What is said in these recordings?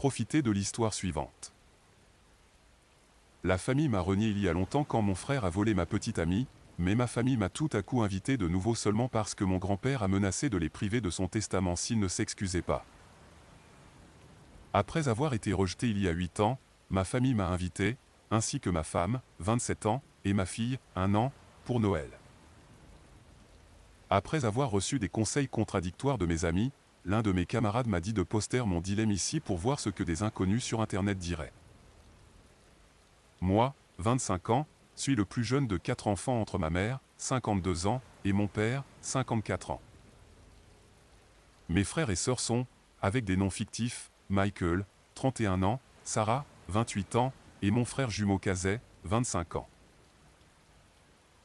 profitez de l'histoire suivante. La famille m'a renié il y a longtemps quand mon frère a volé ma petite amie, mais ma famille m'a tout à coup invité de nouveau seulement parce que mon grand-père a menacé de les priver de son testament s'ils ne s'excusaient pas. Après avoir été rejeté il y a 8 ans, ma famille m'a invité, ainsi que ma femme, 27 ans, et ma fille, 1 an, pour Noël. Après avoir reçu des conseils contradictoires de mes amis, l'un de mes camarades m'a dit de poster mon dilemme ici pour voir ce que des inconnus sur Internet diraient. Moi, 25 ans, suis le plus jeune de 4 enfants entre ma mère, 52 ans, et mon père, 54 ans. Mes frères et sœurs sont, avec des noms fictifs, Michael, 31 ans, Sarah, 28 ans, et mon frère jumeau Kazay, 25 ans.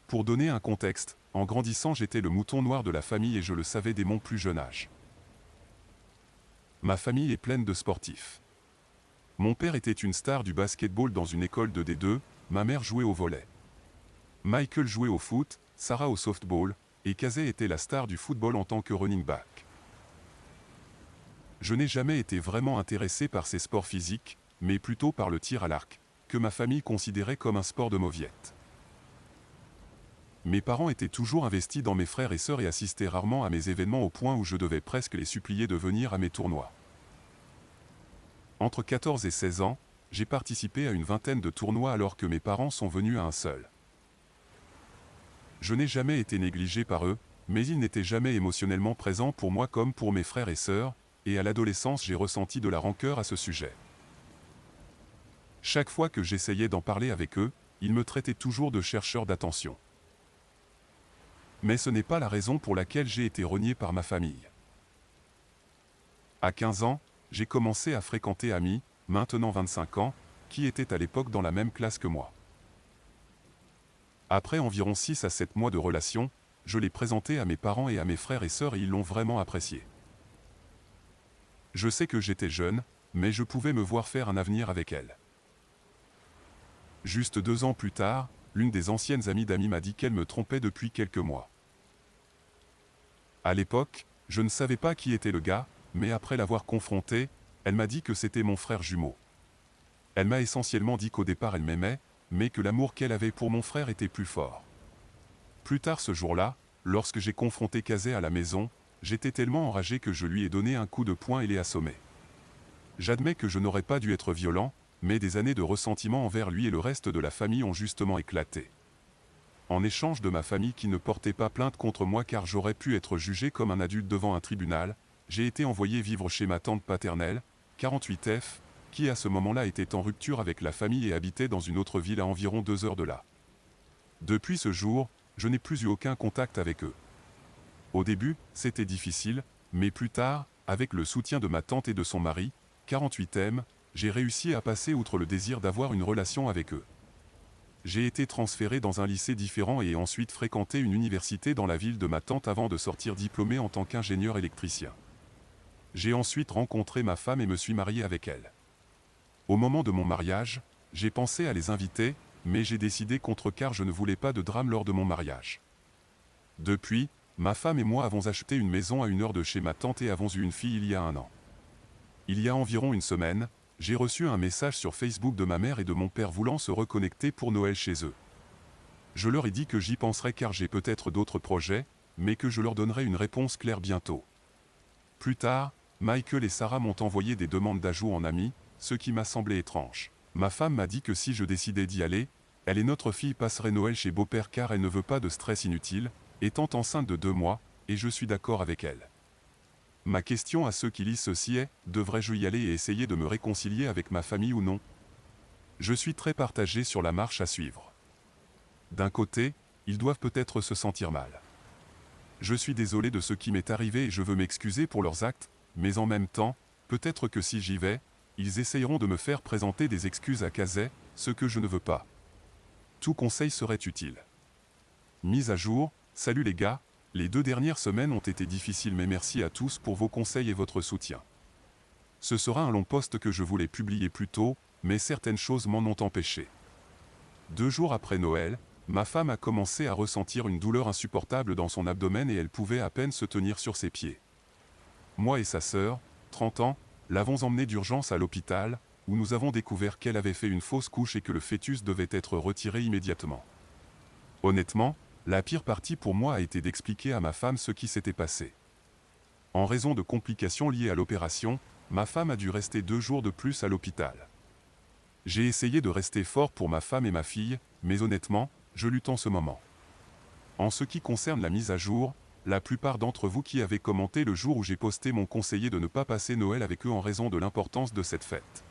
Pour donner un contexte, en grandissant j'étais le mouton noir de la famille et je le savais dès mon plus jeune âge. Ma famille est pleine de sportifs. Mon père était une star du basketball dans une école de D2, ma mère jouait au volley. Michael jouait au foot, Sarah au softball, et Kazay était la star du football en tant que running back. Je n'ai jamais été vraiment intéressé par ces sports physiques, mais plutôt par le tir à l'arc, que ma famille considérait comme un sport de mauviette. Mes parents étaient toujours investis dans mes frères et sœurs et assistaient rarement à mes événements au point où je devais presque les supplier de venir à mes tournois. Entre 14 et 16 ans, j'ai participé à une vingtaine de tournois alors que mes parents sont venus à un seul. Je n'ai jamais été négligé par eux, mais ils n'étaient jamais émotionnellement présents pour moi comme pour mes frères et sœurs, et à l'adolescence j'ai ressenti de la rancœur à ce sujet. Chaque fois que j'essayais d'en parler avec eux, ils me traitaient toujours de chercheur d'attention. Mais ce n'est pas la raison pour laquelle j'ai été renié par ma famille. À 15 ans, j'ai commencé à fréquenter Ami, maintenant 25 ans, qui était à l'époque dans la même classe que moi. Après environ 6 à 7 mois de relation, je l'ai présenté à mes parents et à mes frères et sœurs et ils l'ont vraiment apprécié. Je sais que j'étais jeune, mais je pouvais me voir faire un avenir avec elle. Juste 2 ans plus tard, l'une des anciennes amies d'Ami m'a dit qu'elle me trompait depuis quelques mois. À l'époque, je ne savais pas qui était le gars, mais après l'avoir confronté, elle m'a dit que c'était mon frère jumeau. Elle m'a essentiellement dit qu'au départ elle m'aimait, mais que l'amour qu'elle avait pour mon frère était plus fort. Plus tard ce jour-là, lorsque j'ai confronté Kazay à la maison, j'étais tellement enragé que je lui ai donné un coup de poing et l'ai assommé. J'admets que je n'aurais pas dû être violent, mais des années de ressentiment envers lui et le reste de la famille ont justement éclaté. En échange de ma famille qui ne portait pas plainte contre moi car j'aurais pu être jugé comme un adulte devant un tribunal, j'ai été envoyé vivre chez ma tante paternelle, 48F, qui à ce moment-là était en rupture avec la famille et habitait dans une autre ville à environ 2 heures de là. Depuis ce jour, je n'ai plus eu aucun contact avec eux. Au début, c'était difficile, mais plus tard, avec le soutien de ma tante et de son mari, 48M, j'ai réussi à passer outre le désir d'avoir une relation avec eux. J'ai été transféré dans un lycée différent et ensuite fréquenté une université dans la ville de ma tante avant de sortir diplômé en tant qu'ingénieur électricien. J'ai ensuite rencontré ma femme et me suis marié avec elle. Au moment de mon mariage, j'ai pensé à les inviter, mais j'ai décidé contre car je ne voulais pas de drame lors de mon mariage. Depuis, ma femme et moi avons acheté une maison à 1 heure de chez ma tante et avons eu une fille il y a 1 an. Il y a environ une semaine, j'ai reçu un message sur Facebook de ma mère et de mon père voulant se reconnecter pour Noël chez eux. Je leur ai dit que j'y penserai car j'ai peut-être d'autres projets, mais que je leur donnerai une réponse claire bientôt. Plus tard, Michael et Sarah m'ont envoyé des demandes d'ajout en amis, ce qui m'a semblé étrange. Ma femme m'a dit que si je décidais d'y aller, elle et notre fille passeraient Noël chez beau-père car elle ne veut pas de stress inutile, étant enceinte de 2 mois, et je suis d'accord avec elle. Ma question à ceux qui lisent ceci est, devrais-je y aller et essayer de me réconcilier avec ma famille ou non? Je suis très partagé sur la marche à suivre. D'un côté, ils doivent peut-être se sentir mal. Je suis désolé de ce qui m'est arrivé et je veux m'excuser pour leurs actes, mais en même temps, peut-être que si j'y vais, ils essayeront de me faire présenter des excuses à Kazay, ce que je ne veux pas. Tout conseil serait utile. Mise à jour, salut les gars, les 2 dernières semaines ont été difficiles mais merci à tous pour vos conseils et votre soutien. Ce sera un long post que je voulais publier plus tôt, mais certaines choses m'en ont empêché. 2 jours après Noël, ma femme a commencé à ressentir une douleur insupportable dans son abdomen et elle pouvait à peine se tenir sur ses pieds. Moi et sa sœur, 30 ans, l'avons emmenée d'urgence à l'hôpital, où nous avons découvert qu'elle avait fait une fausse couche et que le fœtus devait être retiré immédiatement. Honnêtement, la pire partie pour moi a été d'expliquer à ma femme ce qui s'était passé. En raison de complications liées à l'opération, ma femme a dû rester 2 jours de plus à l'hôpital. J'ai essayé de rester fort pour ma femme et ma fille, mais honnêtement, je lutte en ce moment. En ce qui concerne la mise à jour, la plupart d'entre vous qui avez commenté le jour où j'ai posté m'ont conseillé de ne pas passer Noël avec eux en raison de l'importance de cette fête.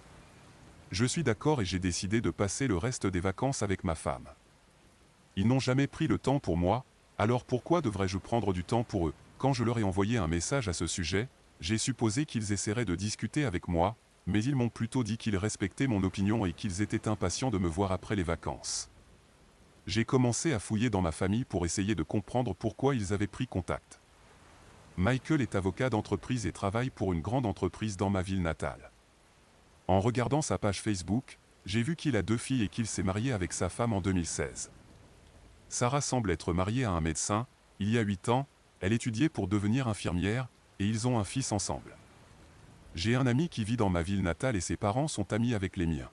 Je suis d'accord et j'ai décidé de passer le reste des vacances avec ma femme. Ils n'ont jamais pris le temps pour moi, alors pourquoi devrais-je prendre du temps pour eux? Quand je leur ai envoyé un message à ce sujet, j'ai supposé qu'ils essaieraient de discuter avec moi, mais ils m'ont plutôt dit qu'ils respectaient mon opinion et qu'ils étaient impatients de me voir après les vacances. J'ai commencé à fouiller dans ma famille pour essayer de comprendre pourquoi ils avaient pris contact. Michael est avocat d'entreprise et travaille pour une grande entreprise dans ma ville natale. En regardant sa page Facebook, j'ai vu qu'il a 2 filles et qu'il s'est marié avec sa femme en 2016. Sarah semble être mariée à un médecin, il y a 8 ans, elle étudiait pour devenir infirmière, et ils ont un fils ensemble. J'ai un ami qui vit dans ma ville natale et ses parents sont amis avec les miens.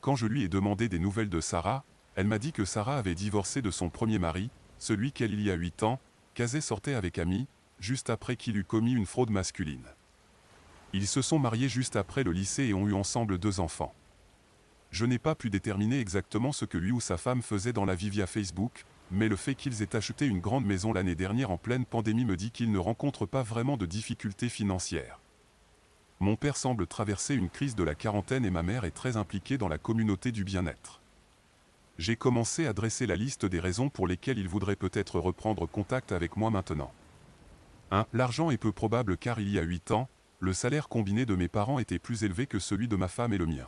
Quand je lui ai demandé des nouvelles de Sarah, elle m'a dit que Sarah avait divorcé de son premier mari, celui qu'elle il y a 8 ans, Kazé sortait avec Ami, juste après qu'il eut commis une fraude masculine. Ils se sont mariés juste après le lycée et ont eu ensemble 2 enfants. Je n'ai pas pu déterminer exactement ce que lui ou sa femme faisait dans la vie via Facebook, mais le fait qu'ils aient acheté une grande maison l'année dernière en pleine pandémie me dit qu'ils ne rencontrent pas vraiment de difficultés financières. Mon père semble traverser une crise de la quarantaine et ma mère est très impliquée dans la communauté du bien-être. J'ai commencé à dresser la liste des raisons pour lesquelles ils voudraient peut-être reprendre contact avec moi maintenant. 1. L'argent est peu probable car il y a 8 ans, le salaire combiné de mes parents était plus élevé que celui de ma femme et le mien.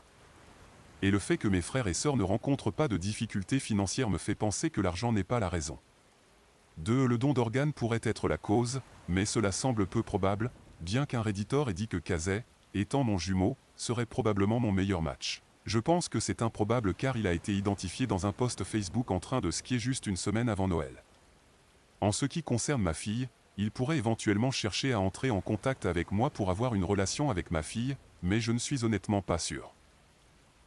Et le fait que mes frères et sœurs ne rencontrent pas de difficultés financières me fait penser que l'argent n'est pas la raison. 2. Le don d'organes pourrait être la cause, mais cela semble peu probable, bien qu'un Redditor ait dit que Kazé, étant mon jumeau, serait probablement mon meilleur match. Je pense que c'est improbable car il a été identifié dans un post Facebook en train de skier juste une semaine avant Noël. En ce qui concerne ma fille, il pourrait éventuellement chercher à entrer en contact avec moi pour avoir une relation avec ma fille, mais je ne suis honnêtement pas sûr.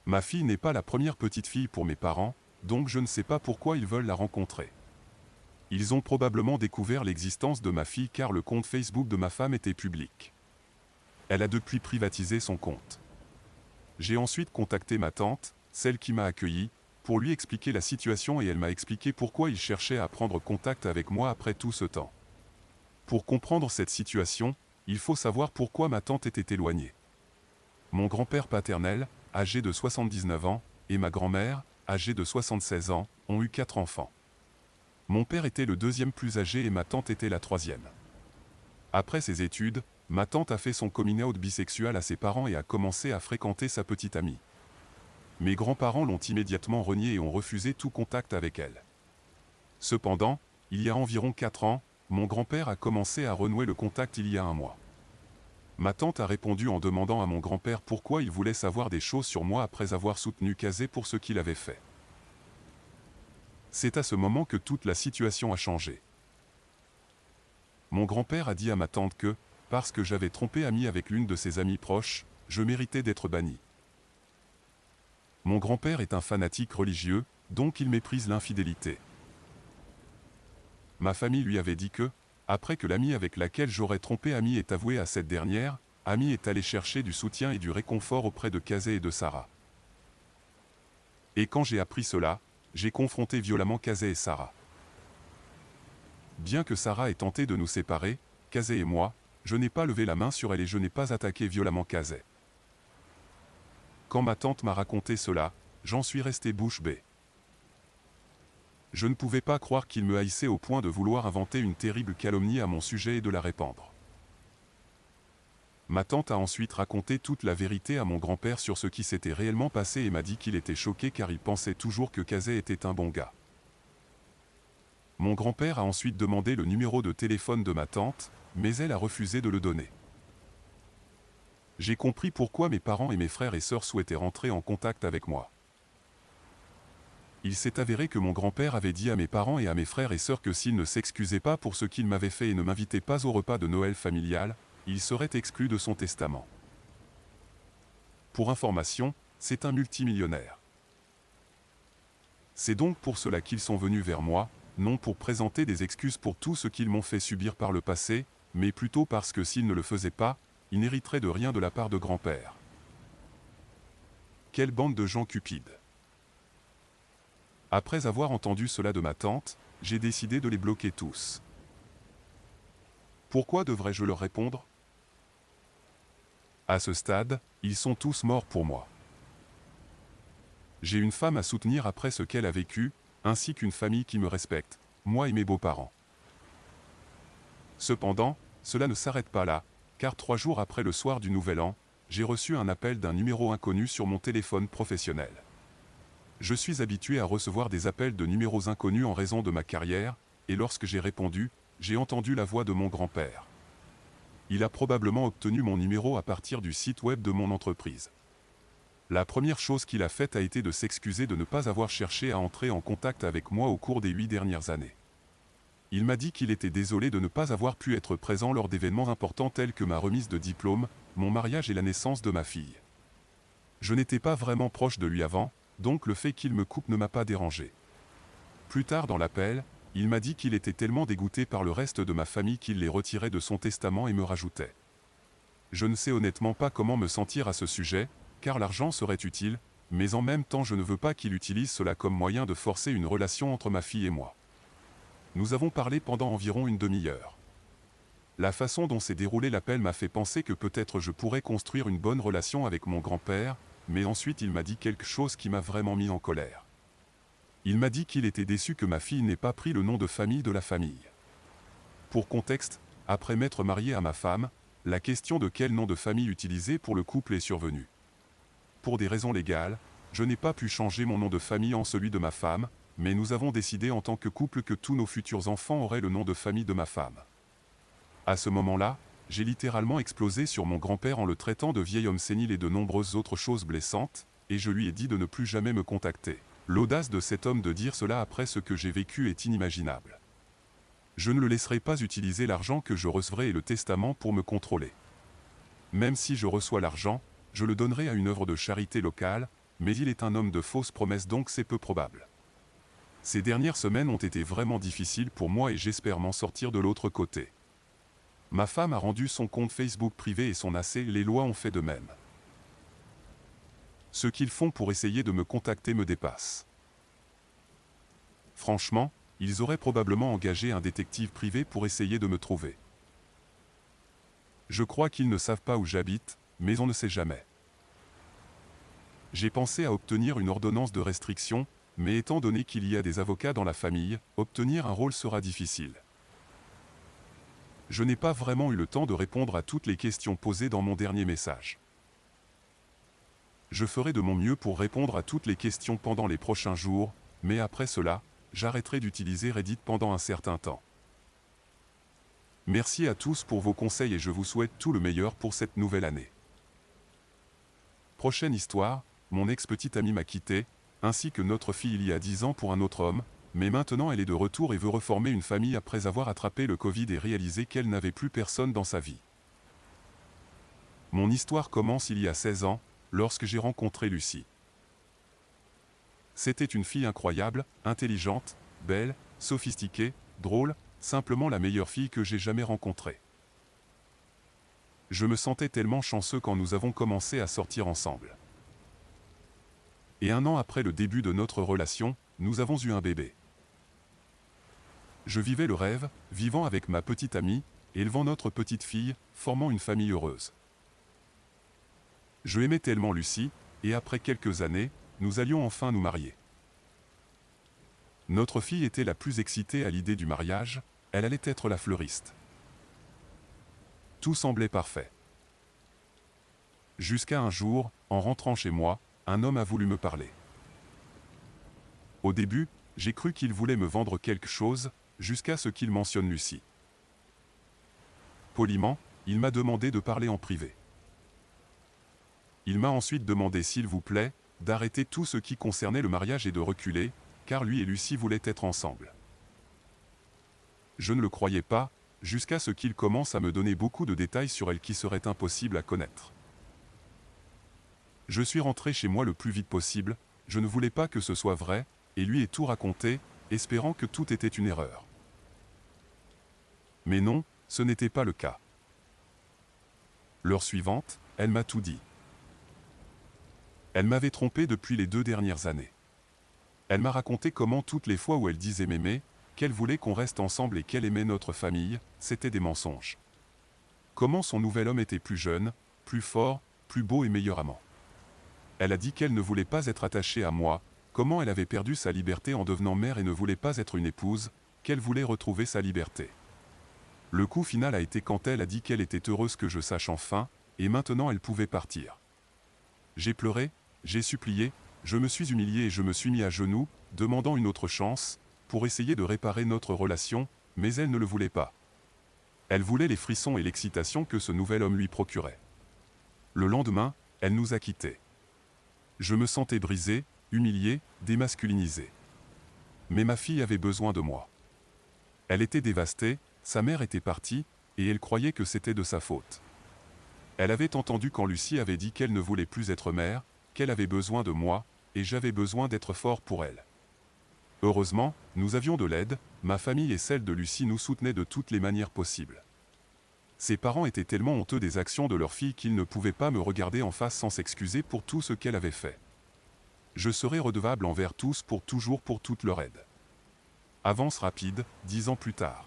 Ma fille n'est pas la première petite fille pour mes parents, donc je ne sais pas pourquoi ils veulent la rencontrer. Ils ont probablement découvert l'existence de ma fille car le compte Facebook de ma femme était public. Elle a depuis privatisé son compte. J'ai ensuite contacté ma tante, celle qui m'a accueilli, pour lui expliquer la situation et elle m'a expliqué pourquoi il cherchait à prendre contact avec moi après tout ce temps. Pour comprendre cette situation, il faut savoir pourquoi ma tante était éloignée. Mon grand-père paternel, âgé de 79 ans, et ma grand-mère, âgée de 76 ans, ont eu 4 enfants. Mon père était le 2e plus âgé et ma tante était la 3e. Après ses études, ma tante a fait son coming out bisexuel à ses parents et a commencé à fréquenter sa petite amie. Mes grands-parents l'ont immédiatement reniée et ont refusé tout contact avec elle. Cependant, il y a environ 4 ans, mon grand-père a commencé à renouer le contact il y a 1 mois. Ma tante a répondu en demandant à mon grand-père pourquoi il voulait savoir des choses sur moi après avoir soutenu Kazé pour ce qu'il avait fait. C'est à ce moment que toute la situation a changé. Mon grand-père a dit à ma tante que, parce que j'avais trompé Ami avec l'une de ses amies proches, je méritais d'être banni. Mon grand-père est un fanatique religieux, donc il méprise l'infidélité. Ma famille lui avait dit que, après que l'amie avec laquelle j'aurais trompé Ami ait avoué à cette dernière, Ami est allé chercher du soutien et du réconfort auprès de Kazé et de Sarah. Et quand j'ai appris cela, j'ai confronté violemment Kazé et Sarah. Bien que Sarah ait tenté de nous séparer, Kazé et moi, je n'ai pas levé la main sur elle et je n'ai pas attaqué violemment Kazé. Quand ma tante m'a raconté cela, j'en suis resté bouche bée. Je ne pouvais pas croire qu'il me haïssait au point de vouloir inventer une terrible calomnie à mon sujet et de la répandre. Ma tante a ensuite raconté toute la vérité à mon grand-père sur ce qui s'était réellement passé et m'a dit qu'il était choqué car il pensait toujours que Kazé était un bon gars. Mon grand-père a ensuite demandé le numéro de téléphone de ma tante, mais elle a refusé de le donner. J'ai compris pourquoi mes parents et mes frères et sœurs souhaitaient rentrer en contact avec moi. Il s'est avéré que mon grand-père avait dit à mes parents et à mes frères et sœurs que s'ils ne s'excusaient pas pour ce qu'ils m'avaient fait et ne m'invitaient pas au repas de Noël familial, il serait exclu de son testament. Pour information, c'est un multimillionnaire. C'est donc pour cela qu'ils sont venus vers moi, non pour présenter des excuses pour tout ce qu'ils m'ont fait subir par le passé, mais plutôt parce que s'ils ne le faisaient pas, ils n'hériteraient de rien de la part de grand-père. Quelle bande de gens cupides! Après avoir entendu cela de ma tante, j'ai décidé de les bloquer tous. Pourquoi devrais-je leur répondre? À ce stade, ils sont tous morts pour moi. J'ai une femme à soutenir après ce qu'elle a vécu, ainsi qu'une famille qui me respecte, moi et mes beaux-parents. Cependant, cela ne s'arrête pas là, car 3 jours après le soir du Nouvel An, j'ai reçu un appel d'un numéro inconnu sur mon téléphone professionnel. Je suis habitué à recevoir des appels de numéros inconnus en raison de ma carrière, et lorsque j'ai répondu, j'ai entendu la voix de mon grand-père. Il a probablement obtenu mon numéro à partir du site web de mon entreprise. La première chose qu'il a faite a été de s'excuser de ne pas avoir cherché à entrer en contact avec moi au cours des 8 dernières années. Il m'a dit qu'il était désolé de ne pas avoir pu être présent lors d'événements importants tels que ma remise de diplôme, mon mariage et la naissance de ma fille. Je n'étais pas vraiment proche de lui avant, donc le fait qu'il me coupe ne m'a pas dérangé. Plus tard dans l'appel, il m'a dit qu'il était tellement dégoûté par le reste de ma famille qu'il les retirait de son testament et me rajoutait. Je ne sais honnêtement pas comment me sentir à ce sujet, car l'argent serait utile, mais en même temps je ne veux pas qu'il utilise cela comme moyen de forcer une relation entre ma fille et moi. Nous avons parlé pendant environ une demi-heure. La façon dont s'est déroulé l'appel m'a fait penser que peut-être je pourrais construire une bonne relation avec mon grand-père, mais ensuite il m'a dit quelque chose qui m'a vraiment mis en colère. Il m'a dit qu'il était déçu que ma fille n'ait pas pris le nom de famille de la famille. Pour contexte, après m'être marié à ma femme, la question de quel nom de famille utiliser pour le couple est survenue. Pour des raisons légales, je n'ai pas pu changer mon nom de famille en celui de ma femme, mais nous avons décidé en tant que couple que tous nos futurs enfants auraient le nom de famille de ma femme. À ce moment-là, j'ai littéralement explosé sur mon grand-père en le traitant de vieil homme sénile et de nombreuses autres choses blessantes, et je lui ai dit de ne plus jamais me contacter. L'audace de cet homme de dire cela après ce que j'ai vécu est inimaginable. Je ne le laisserai pas utiliser l'argent que je recevrai et le testament pour me contrôler. Même si je reçois l'argent, je le donnerai à une œuvre de charité locale, mais il est un homme de fausses promesses donc c'est peu probable. Ces dernières semaines ont été vraiment difficiles pour moi et j'espère m'en sortir de l'autre côté. Ma femme a rendu son compte Facebook privé et son AC, les lois ont fait de même. Ce qu'ils font pour essayer de me contacter me dépasse. Franchement, ils auraient probablement engagé un détective privé pour essayer de me trouver. Je crois qu'ils ne savent pas où j'habite, mais on ne sait jamais. J'ai pensé à obtenir une ordonnance de restriction, mais étant donné qu'il y a des avocats dans la famille, obtenir un rôle sera difficile. Je n'ai pas vraiment eu le temps de répondre à toutes les questions posées dans mon dernier message. Je ferai de mon mieux pour répondre à toutes les questions pendant les prochains jours, mais après cela, j'arrêterai d'utiliser Reddit pendant un certain temps. Merci à tous pour vos conseils et je vous souhaite tout le meilleur pour cette nouvelle année. Prochaine histoire, mon ex-petite amie m'a quitté, ainsi que notre fille il y a 10 ans pour un autre homme, mais maintenant elle est de retour et veut reformer une famille après avoir attrapé le Covid et réalisé qu'elle n'avait plus personne dans sa vie. Mon histoire commence il y a 16 ans, lorsque j'ai rencontré Lucie. C'était une fille incroyable, intelligente, belle, sophistiquée, drôle, simplement la meilleure fille que j'ai jamais rencontrée. Je me sentais tellement chanceux quand nous avons commencé à sortir ensemble. Et 1 an après le début de notre relation, nous avons eu un bébé. Je vivais le rêve, vivant avec ma petite amie, élevant notre petite fille, formant une famille heureuse. Je aimais tellement Lucie, et après quelques années, nous allions enfin nous marier. Notre fille était la plus excitée à l'idée du mariage, elle allait être la fleuriste. Tout semblait parfait. Jusqu'à un jour, en rentrant chez moi, un homme a voulu me parler. Au début, j'ai cru qu'il voulait me vendre quelque chose, jusqu'à ce qu'il mentionne Lucie. Poliment, il m'a demandé de parler en privé. Il m'a ensuite demandé s'il vous plaît, d'arrêter tout ce qui concernait le mariage et de reculer, car lui et Lucie voulaient être ensemble. Je ne le croyais pas, jusqu'à ce qu'il commence à me donner beaucoup de détails sur elle qui seraient impossibles à connaître. Je suis rentré chez moi le plus vite possible, je ne voulais pas que ce soit vrai, et lui ai tout raconté, espérant que tout était une erreur. Mais non, ce n'était pas le cas. L'heure suivante, elle m'a tout dit. Elle m'avait trompé depuis les 2 dernières années. Elle m'a raconté comment toutes les fois où elle disait m'aimer, qu'elle voulait qu'on reste ensemble et qu'elle aimait notre famille, c'était des mensonges. Comment son nouvel homme était plus jeune, plus fort, plus beau et meilleur amant. Elle a dit qu'elle ne voulait pas être attachée à moi, comment elle avait perdu sa liberté en devenant mère et ne voulait pas être une épouse, qu'elle voulait retrouver sa liberté. Le coup final a été quand elle a dit qu'elle était heureuse que je sache enfin, et maintenant elle pouvait partir. J'ai pleuré, j'ai supplié, je me suis humilié et je me suis mis à genoux, demandant une autre chance, pour essayer de réparer notre relation, mais elle ne le voulait pas. Elle voulait les frissons et l'excitation que ce nouvel homme lui procurait. Le lendemain, elle nous a quittés. Je me sentais brisé, humilié, démasculinisé. Mais ma fille avait besoin de moi. Elle était dévastée, sa mère était partie, et elle croyait que c'était de sa faute. Elle avait entendu quand Lucie avait dit qu'elle ne voulait plus être mère, qu'elle avait besoin de moi, et j'avais besoin d'être fort pour elle. Heureusement, nous avions de l'aide, ma famille et celle de Lucie nous soutenaient de toutes les manières possibles. Ses parents étaient tellement honteux des actions de leur fille qu'ils ne pouvaient pas me regarder en face sans s'excuser pour tout ce qu'elle avait fait. Je serai redevable envers tous pour toujours pour toute leur aide. Avance rapide, 10 ans plus tard.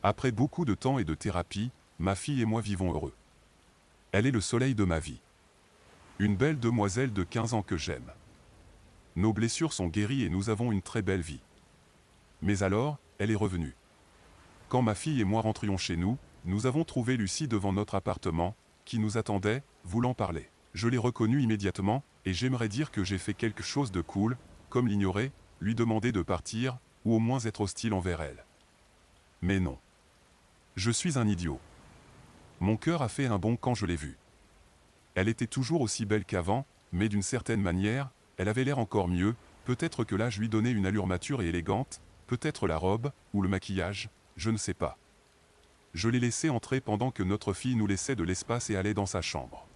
Après beaucoup de temps et de thérapie, ma fille et moi vivons heureux. Elle est le soleil de ma vie. Une belle demoiselle de 15 ans que j'aime. Nos blessures sont guéries et nous avons une très belle vie. Mais alors, elle est revenue. Quand ma fille et moi rentrions chez nous, nous avons trouvé Lucie devant notre appartement, qui nous attendait, voulant parler. Je l'ai reconnue immédiatement, et j'aimerais dire que j'ai fait quelque chose de cool, comme l'ignorer, lui demander de partir, ou au moins être hostile envers elle. Mais non. Je suis un idiot. Mon cœur a fait un bond quand je l'ai vue. Elle était toujours aussi belle qu'avant, mais d'une certaine manière, elle avait l'air encore mieux, peut-être que l'âge lui donnait une allure mature et élégante, peut-être la robe, ou le maquillage, je ne sais pas. Je l'ai laissée entrer pendant que notre fille nous laissait de l'espace et allait dans sa chambre.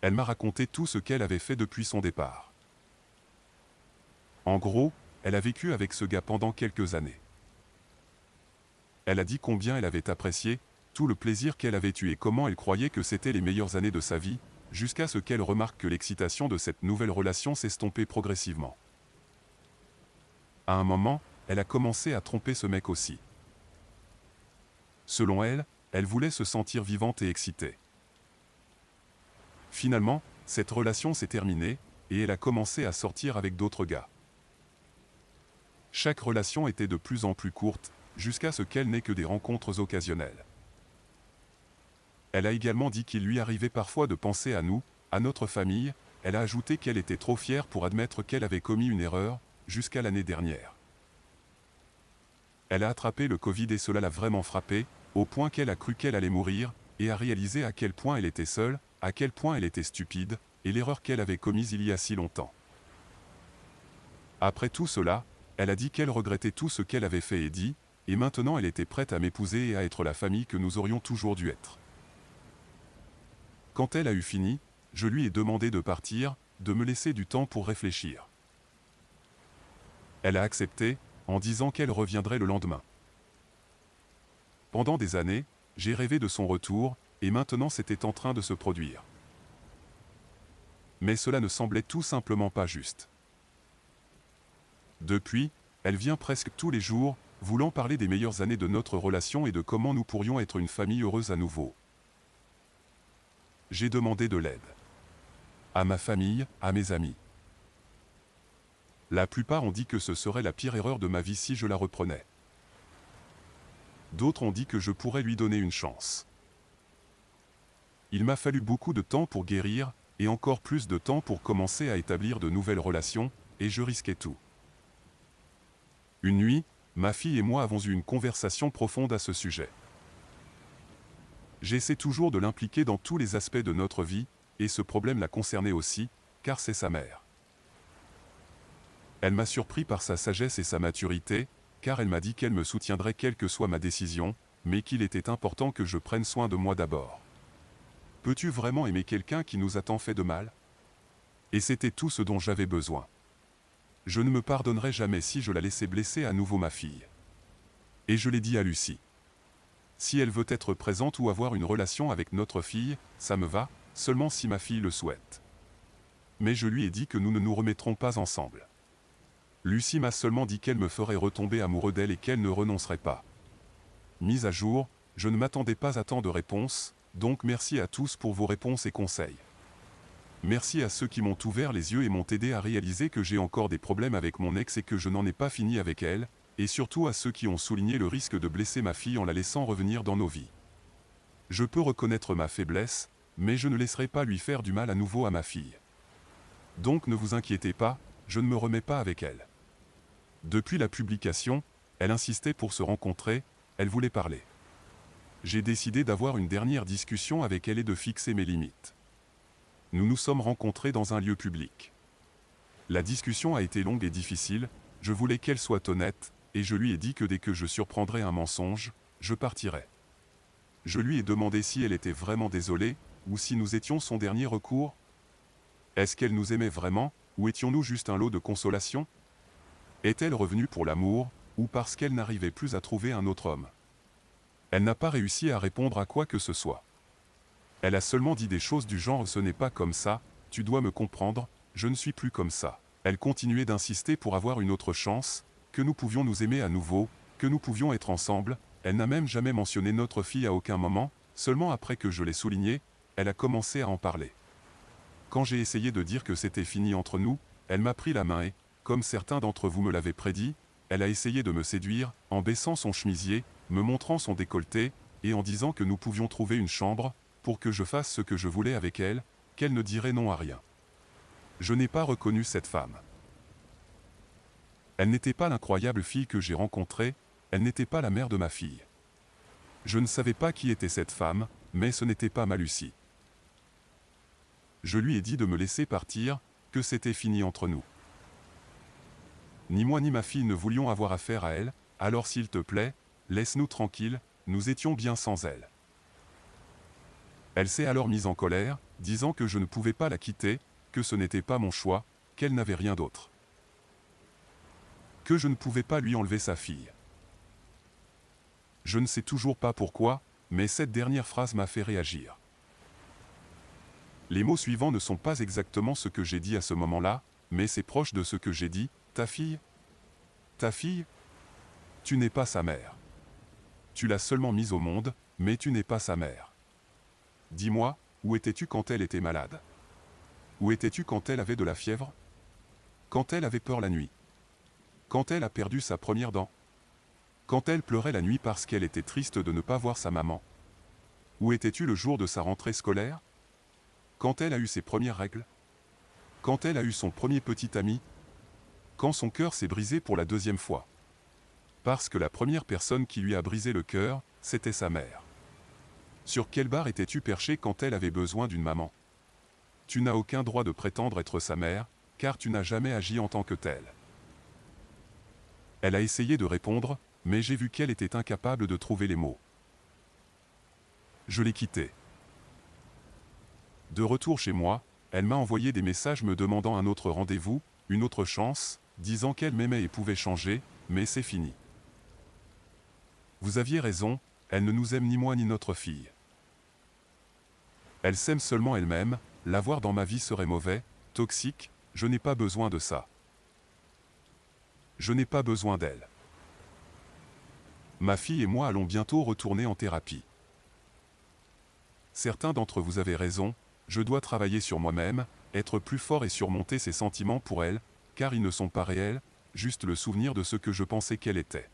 Elle m'a raconté tout ce qu'elle avait fait depuis son départ. En gros, elle a vécu avec ce gars pendant quelques années. Elle a dit combien elle avait apprécié, tout le plaisir qu'elle avait eu et comment elle croyait que c'était les meilleures années de sa vie, jusqu'à ce qu'elle remarque que l'excitation de cette nouvelle relation s'estompait progressivement. À un moment, elle a commencé à tromper ce mec aussi. Selon elle, elle voulait se sentir vivante et excitée. Finalement, cette relation s'est terminée, et elle a commencé à sortir avec d'autres gars. Chaque relation était de plus en plus courte, jusqu'à ce qu'elle n'ait que des rencontres occasionnelles. Elle a également dit qu'il lui arrivait parfois de penser à nous, à notre famille. Elle a ajouté qu'elle était trop fière pour admettre qu'elle avait commis une erreur, jusqu'à l'année dernière. Elle a attrapé le Covid et cela l'a vraiment frappée, au point qu'elle a cru qu'elle allait mourir, et a réalisé à quel point elle était seule, à quel point elle était stupide, et l'erreur qu'elle avait commise il y a si longtemps. Après tout cela, elle a dit qu'elle regrettait tout ce qu'elle avait fait et dit, et maintenant elle était prête à m'épouser et à être la famille que nous aurions toujours dû être. Quand elle a eu fini, je lui ai demandé de partir, de me laisser du temps pour réfléchir. Elle a accepté, en disant qu'elle reviendrait le lendemain. Pendant des années, j'ai rêvé de son retour, et maintenant c'était en train de se produire. Mais cela ne semblait tout simplement pas juste. Depuis, elle vient presque tous les jours, voulant parler des meilleures années de notre relation et de comment nous pourrions être une famille heureuse à nouveau. J'ai demandé de l'aide. À ma famille, à mes amis. La plupart ont dit que ce serait la pire erreur de ma vie si je la reprenais. D'autres ont dit que je pourrais lui donner une chance. Il m'a fallu beaucoup de temps pour guérir, et encore plus de temps pour commencer à établir de nouvelles relations, et je risquais tout. Une nuit, ma fille et moi avons eu une conversation profonde à ce sujet. J'essaie toujours de l'impliquer dans tous les aspects de notre vie, et ce problème la concernait aussi, car c'est sa mère. Elle m'a surpris par sa sagesse et sa maturité, car elle m'a dit qu'elle me soutiendrait quelle que soit ma décision, mais qu'il était important que je prenne soin de moi d'abord. Peux-tu vraiment aimer quelqu'un qui nous a tant fait de mal? Et c'était tout ce dont j'avais besoin. Je ne me pardonnerai jamais si je la laissais blesser à nouveau ma fille. Et je l'ai dit à Lucie. Si elle veut être présente ou avoir une relation avec notre fille, ça me va, seulement si ma fille le souhaite. Mais je lui ai dit que nous ne nous remettrons pas ensemble. Lucie m'a seulement dit qu'elle me ferait retomber amoureux d'elle et qu'elle ne renoncerait pas. Mise à jour, je ne m'attendais pas à tant de réponses, donc merci à tous pour vos réponses et conseils. Merci à ceux qui m'ont ouvert les yeux et m'ont aidé à réaliser que j'ai encore des problèmes avec mon ex et que je n'en ai pas fini avec elle, et surtout à ceux qui ont souligné le risque de blesser ma fille en la laissant revenir dans nos vies. Je peux reconnaître ma faiblesse, mais je ne laisserai pas lui faire du mal à nouveau à ma fille. Donc ne vous inquiétez pas, je ne me remets pas avec elle. Depuis la publication, elle insistait pour se rencontrer, elle voulait parler. J'ai décidé d'avoir une dernière discussion avec elle et de fixer mes limites. Nous nous sommes rencontrés dans un lieu public. La discussion a été longue et difficile, je voulais qu'elle soit honnête, et je lui ai dit que dès que je surprendrais un mensonge, je partirais. Je lui ai demandé si elle était vraiment désolée, ou si nous étions son dernier recours. Est-ce qu'elle nous aimait vraiment, ou étions-nous juste un lot de consolation? Est-elle revenue pour l'amour, ou parce qu'elle n'arrivait plus à trouver un autre homme? Elle n'a pas réussi à répondre à quoi que ce soit. Elle a seulement dit des choses du genre « ce n'est pas comme ça, tu dois me comprendre, je ne suis plus comme ça ». Elle continuait d'insister pour avoir une autre chance, que nous pouvions nous aimer à nouveau, que nous pouvions être ensemble. Elle n'a même jamais mentionné notre fille à aucun moment, seulement après que je l'ai souligné, elle a commencé à en parler. Quand j'ai essayé de dire que c'était fini entre nous, elle m'a pris la main et, comme certains d'entre vous me l'avaient prédit, elle a essayé de me séduire, en baissant son chemisier, me montrant son décolleté, et en disant que nous pouvions trouver une chambre, pour que je fasse ce que je voulais avec elle, qu'elle ne dirait non à rien. Je n'ai pas reconnu cette femme. Elle n'était pas l'incroyable fille que j'ai rencontrée, elle n'était pas la mère de ma fille. Je ne savais pas qui était cette femme, mais ce n'était pas ma Lucie. Je lui ai dit de me laisser partir, que c'était fini entre nous. Ni moi ni ma fille ne voulions avoir affaire à elle, alors s'il te plaît, laisse-nous tranquilles, nous étions bien sans elle. Elle s'est alors mise en colère, disant que je ne pouvais pas la quitter, que ce n'était pas mon choix, qu'elle n'avait rien d'autre. Que je ne pouvais pas lui enlever sa fille. Je ne sais toujours pas pourquoi, mais cette dernière phrase m'a fait réagir. Les mots suivants ne sont pas exactement ce que j'ai dit à ce moment-là, mais c'est proche de ce que j'ai dit. Ta fille? Ta fille? Tu n'es pas sa mère. Tu l'as seulement mise au monde, mais tu n'es pas sa mère. Dis-moi, où étais-tu quand elle était malade? Où étais-tu quand elle avait de la fièvre? Quand elle avait peur la nuit? Quand elle a perdu sa première dent? Quand elle pleurait la nuit parce qu'elle était triste de ne pas voir sa maman? Où étais-tu le jour de sa rentrée scolaire? Quand elle a eu ses premières règles? Quand elle a eu son premier petit ami? Quand son cœur s'est brisé pour la deuxième fois? Parce que la première personne qui lui a brisé le cœur, c'était sa mère. Sur quelle barre étais-tu perché quand elle avait besoin d'une maman? Tu n'as aucun droit de prétendre être sa mère, car tu n'as jamais agi en tant que telle. Elle a essayé de répondre, mais j'ai vu qu'elle était incapable de trouver les mots. Je l'ai quittée. De retour chez moi, elle m'a envoyé des messages me demandant un autre rendez-vous, une autre chance, disant qu'elle m'aimait et pouvait changer, mais c'est fini. Vous aviez raison, elle ne nous aime ni moi ni notre fille. Elle s'aime seulement elle-même, l'avoir dans ma vie serait mauvais, toxique, je n'ai pas besoin de ça. Je n'ai pas besoin d'elle. Ma fille et moi allons bientôt retourner en thérapie. Certains d'entre vous avez raison, je dois travailler sur moi-même, être plus fort et surmonter ces sentiments pour elle, car ils ne sont pas réels, juste le souvenir de ce que je pensais qu'elle était.